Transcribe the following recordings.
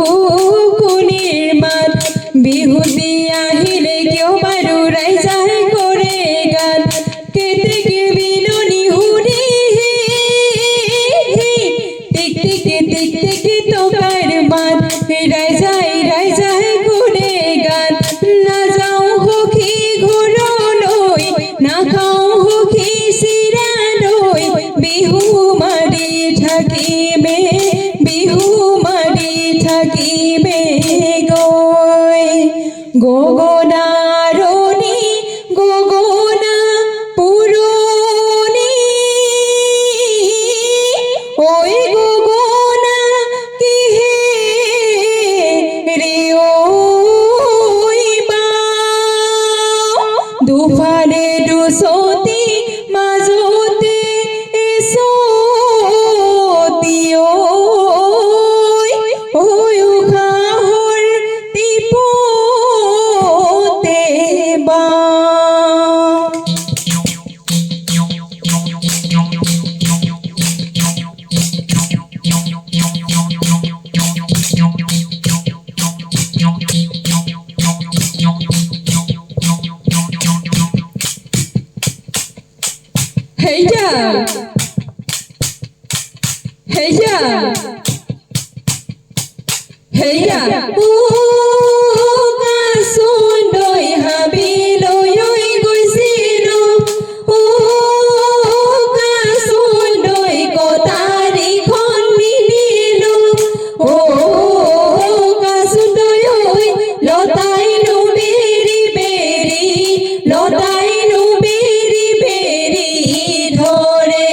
কুনিৰ মাত বিহুতি আহিলে কিয় বাৰু ৰাইজাই কৰে গান কেতেকী বিলনি শুনি টিক টিক টকাৰ মাত ৰাইজাই কৰে গান নাযাওঁ সখী ঘৰলৈ নাখাওঁ সখী চিৰালৈ বিহু মাৰি থাকিমে গৈ গগনাৰণী গগনা পুৰণি ঐ গগনা কিহেৰে ঐ মা দুফালে দুচতি মাজতে এচতি উশাহৰ টিপতে বা হেইয়া হেইয়া হেইয়া কাচলৈ হাবিলৈ গৈছিলোঁ কাচলৈ কটাৰীখন নিনিলোঁ কাচলৈ লতাইনো বেৰি বেৰি লতাইনো বেৰি বেৰি ধৰে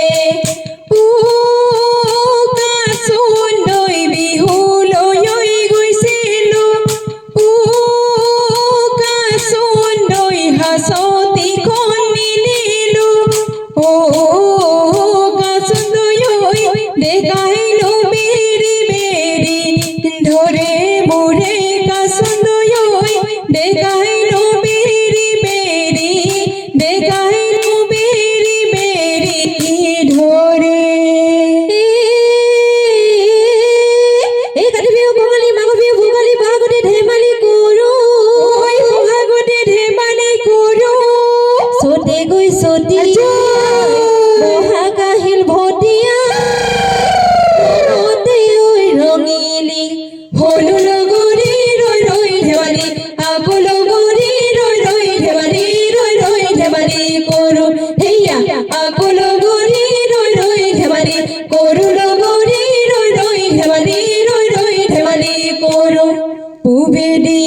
কাচলৈ বিহুলৈ গৈছিলোঁ কাচলৈ হাঁচতিখন নিনিলোঁ কাচলৈ ডেকাইনো বেৰি বেৰি ধৰে মোৰে কাচলৈ ডেকাইনো বেৰি বেৰি ডেকাইনো বেৰি বেৰি ধৰে এই কাতি বিহু কঙালী মাঘ বিহু ভোগালী বহাগতে ধেমালি কৰোঁ বহাগতে ধেমালি কৰোঁ চতে গৈ চতি বহাগ আহিল ভটিয়া ৰঙিলি হলো লগৰী ৰৈ ৰৈ ধেমালি আকৌ লগৰী ৰৈ ৰৈ ধেমালি কৰোঁ হেইয়া আকৌ লগৰী ৰৈ ৰৈ ধেমালি কৰোঁ লগৰী ৰৈ ৰৈ ধেমালি কৰোঁ পূবেদি